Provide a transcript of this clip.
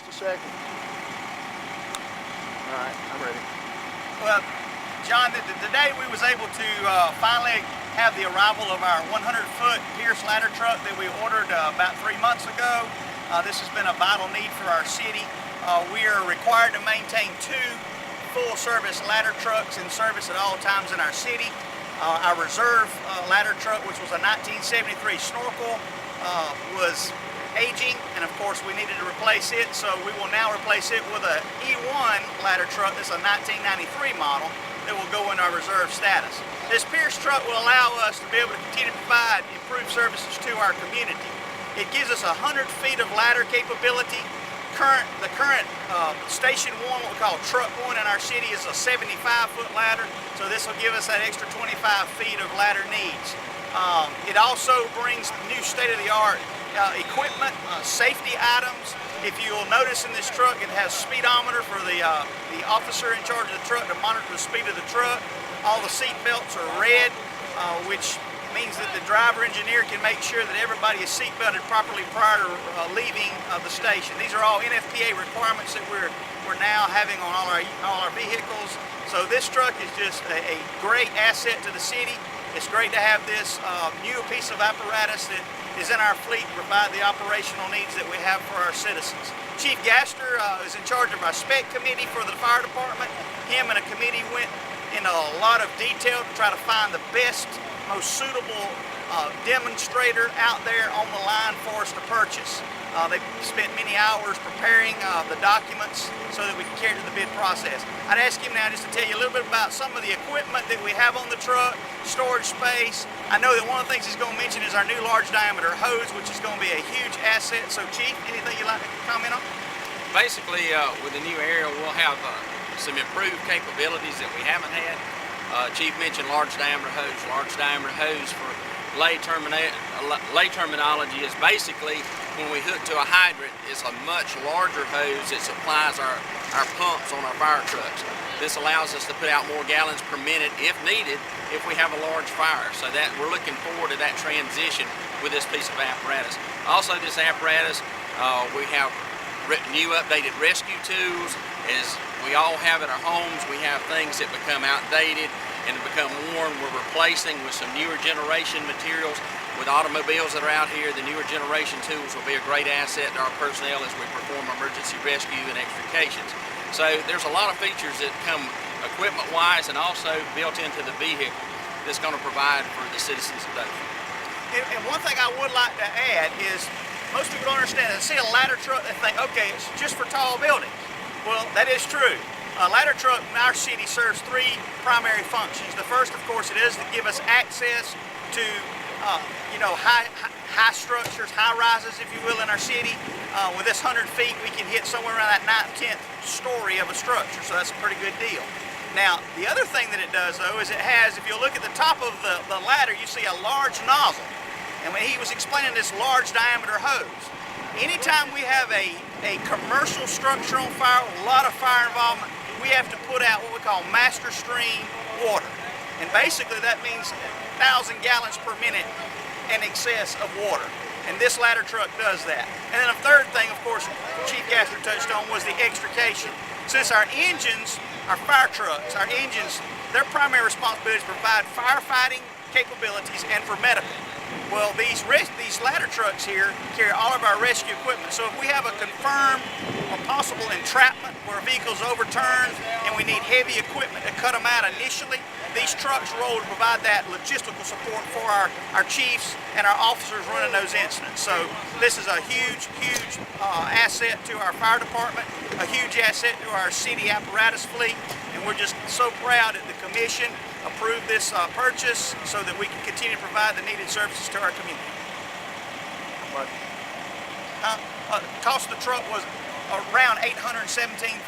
just a second. All right, I'm ready. Well, John, today we was able to finally have the arrival of our 100-foot Pierce ladder truck that we ordered about 3 months ago. This has been a vital need for our city. We are required to maintain 2 full-service ladder trucks in service at all times in our city. Our reserve ladder truck, which was a 1973 Snorkel, was aging, and of course we needed to replace it, so we will now replace it with a E1 ladder truck. This is a 1993 model that will go in our reserve status. This Pierce truck will allow us to be able to continue to provide improved services to our community. It gives us 100 feet of ladder capability. The current Station 1, what we call Truck 1 in our city, is a 75-foot ladder, so this will give us that extra 25 feet of ladder needs. It also brings new state-of-the-art equipment, safety items. If you'll notice in this truck, it has speedometer for the officer in charge of the truck to monitor the speed of the truck. All the seat belts are red, which means that the driver engineer can make sure that everybody is seat belted properly prior to leaving the station. These are all NFPA requirements that we're now having on all our vehicles. So this truck is just a great asset to the city. It's great to have this new piece of apparatus that is in our fleet to provide the operational needs that we have for our citizens. Chief Gaster is in charge of our spec committee for the fire department. Him and a committee went in a lot of detail to try to find the best, most suitable demonstrator out there on the line for us to purchase. They spent many hours preparing the documents so that we can carry to the bid process. I'd ask him now just to tell you a little bit about some of the equipment that we have on the truck, storage space. I know that one of the things he's going to mention is our new large diameter hose, which is going to be a huge asset. So Chief, anything you'd like to comment on? Basically, with the new area, we'll have some improved capabilities that we haven't had. Chief mentioned large diameter hose. Large diameter hose, for lay terminology, is basically when we hook to a hydrant, it's a much larger hose that supplies our pumps on our fire trucks. This allows us to put out more gallons per minute if needed if we have a large fire. So that we're looking forward to that transition with this piece of apparatus. Also, this apparatus, we have new updated rescue tools. As we all have at our homes, we have things that become outdated and become worn. We're replacing with some newer generation materials. With automobiles that are out here, the newer generation tools will be a great asset to our personnel as we perform emergency rescue and extrications. So there's a lot of features that come equipment-wise and also built into the vehicle that's going to provide for the citizens of Dothan. And one thing I would like to add is most people don't understand. They see a ladder truck, they think, okay, it's just for tall buildings. Well, that is true. A ladder truck in our city serves 3 primary functions. The first, of course, it is to give us access to high structures, high rises, if you will, in our city. With this 100 feet, we can hit somewhere around that 9th, 10th story of a structure, so that's a pretty good deal. Now, the other thing that it does, though, is it has, if you look at the top of the ladder, you see a large nozzle. And when he was explaining this large diameter hose, anytime we have a commercial structure on fire with a lot of fire involvement, we have to put out what we call master stream water. And basically that means 1,000 gallons per minute in excess of water. And this ladder truck does that. And then a third thing, of course, Chief Gaster touched on, was the extrication. Since our engines, our fire trucks, our engines, their primary responsibility is to provide firefighting capabilities and for medical. Well, these ladder trucks here carry all of our rescue equipment. So if we have a confirmed or possible entrapment where a vehicle's overturned and we need heavy equipment to cut them out initially, these trucks roll to provide that logistical support for our chiefs and our officers running those incidents. So this is a huge, huge asset to our fire department, a huge asset to our city apparatus fleet, and we're just so proud that the commission approved this purchase so that we can continue to provide the needed services to our community. The cost of the truck was around $817,000.